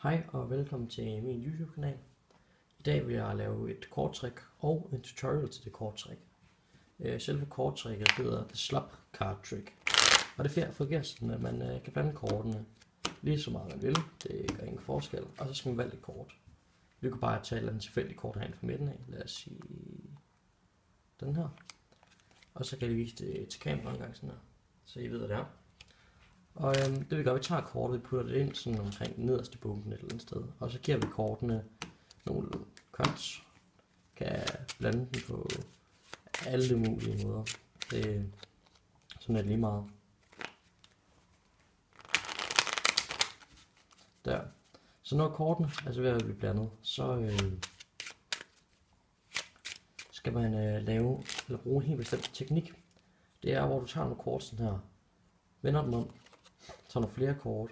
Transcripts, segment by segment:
Hej og velkommen til min YouTube kanal. I dag vil jeg lave et korttrik og en tutorial til det korttrik. Selve korttricket hedder The Slop Card Trick. Og det fungerer sådan, at man kan blande kortene lige så meget man vil. Det gør ingen forskel. Og så skal man vælge et kort. Vi kan bare tage et tilfældigt kort herinde fra midten af. Lad os sige den her. Og så kan jeg vise det til kameraet en gang sådan her, så I ved hvad det er. Og det vi gør, vi tager kortet, vi putter det ind sådan omkring den nederste bunken et eller andet sted. Og så giver vi kortene nogle cuts. Kan blande dem på alle mulige måder. Sådan er det lige meget. Der. Så når kortene er ved at blive blandet, så skal man lave eller bruge en helt bestemt teknik. Det er, hvor du tager nogle kort sådan her, vender dem om, tager nogle flere kort,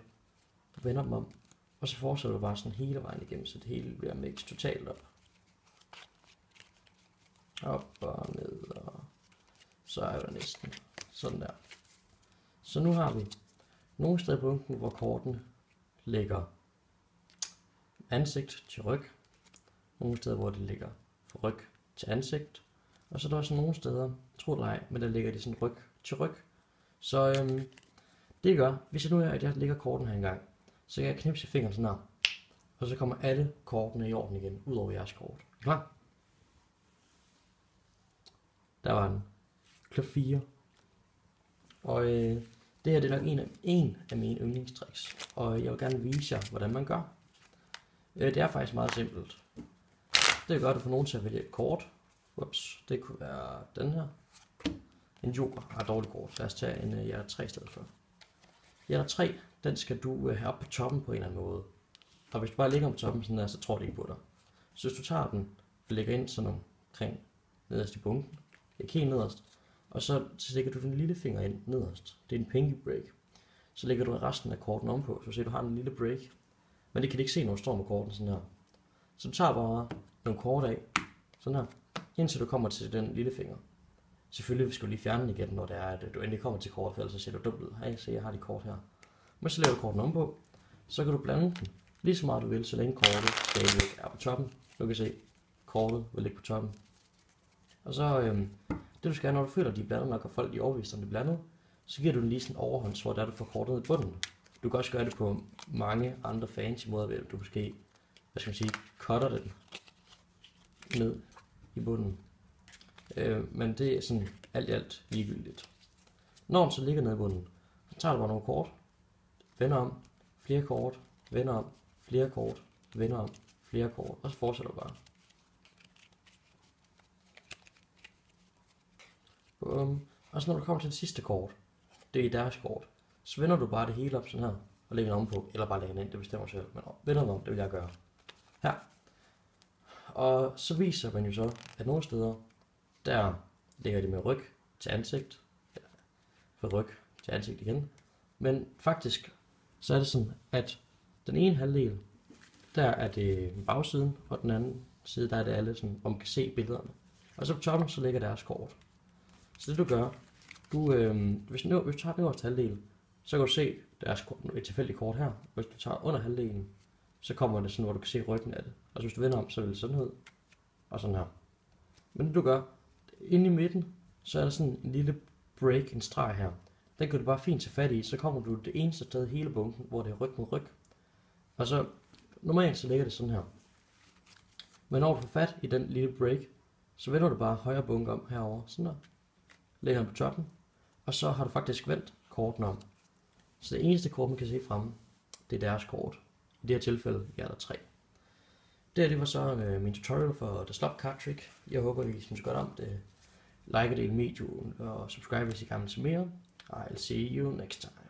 vender dem om, og så fortsætter du bare sådan hele vejen igennem, så det hele bliver mixed totalt op. Op og ned, og så er der næsten sådan der. Så nu har vi nogle steder i bunken, hvor kortene ligger ansigt til ryg, nogle steder, hvor det ligger fra ryg til ansigt, og så er der også nogle steder, tror du ej, men der ligger de sådan ryg til ryg. Så det gør, hvis jeg nu er, at jeg lægger korten her engang, så kan jeg knipse fingeren sådan her, og så kommer alle kortene i orden igen, ud over jeres kort. Er I klar? Der var den. Klub 4. Og det her det er nok en af mine yndlingstricks, og jeg vil gerne vise jer, hvordan man gør. Det er faktisk meget simpelt. Det gør det for nogen til at vælge et kort. Ups, det kunne være den her. En joker har et dårligt kort. Lad os tage en hjerter 3 i stedet for. Hjerter 3, den skal du have op på toppen på en eller anden måde. Og hvis du bare ligger på toppen sådan der, så tror det ikke på dig. Så hvis du tager den og lægger ind sådan omkring nederst i bunken, ikke helt nederst, og så lægger du den lille finger ind nederst. Det er en pinky break. Så lægger du resten af korten ovenpå, så ser du har en lille break. Men det kan du ikke se, når du står med korten sådan her. Så du tager bare nogle kort af, sådan her, indtil du kommer til den lille finger. Selvfølgelig skal du lige fjerne den igen, når det er, at du endelig kommer til kort, for ellers så ser du dumt ud. Hey, se, jeg har de kort her. Men så laver du korten ovenpå, så kan du blande den lige så meget du vil, så længe kortet stadigvæk er på toppen. Du kan se, kortet vil ligge på toppen. Og så, det du skal, når du føler, at de er blandet nok, og folk de er overbevist om det er blandet, så giver du den lige sådan en overhånds, hvor der du får kortet i bunden. Du kan også gøre det på mange andre fancy måder, ved at du måske, hvad skal man sige, cutter den ned i bunden. Men det er sådan alt ligegyldigt. Når den så ligger nede i bunden, så tager du bare nogle kort, vender om, flere kort, vender om, flere kort, vender om, flere kort, og så fortsætter du bare. Og så når du kommer til det sidste kort, det er deres kort, så vender du bare det hele op sådan her, og lægger den ovenpå, eller bare lægger den ind, det bestemmer selv, men vender den om, det vil jeg gøre. Her. Og så viser man jo så, at nogle steder, der ligger det med ryg til ansigt, for ryg til ansigt igen, men faktisk, så er det sådan, at den ene halvdel, der er det bagsiden, og den anden side, der er det alle, sådan, hvor man kan se billederne. Og så på toppen, så ligger deres kort. Så det du gør, hvis du tager den øverste halvdel, så kan du se deres et tilfældigt kort her. Hvis du tager under halvdelen, så kommer det sådan, hvor du kan se ryggen af det. Og så hvis du vender om, så vil det sådan ud, og sådan her. Men det du gør, inde i midten, så er der sådan en lille break, en streg her. Den kan du bare fint tage fat i, så kommer du det eneste sted i hele bunken, hvor det er ryg mod ryg. Og så, normalt så ligger det sådan her. Men når du får fat i den lille break, så vender du bare højre bunke om herover, sådan der. Lægger den på toppen, og så har du faktisk vendt korten om. Så det eneste kort, man kan se fremme, det er deres kort. I det her tilfælde, jeg er der 3. Det var så min tutorial for The Slop Card Trick. Jeg håber, I synes godt om det. Like og del videoen, og subscribe, hvis I gerne vil se mere. I'll see you next time.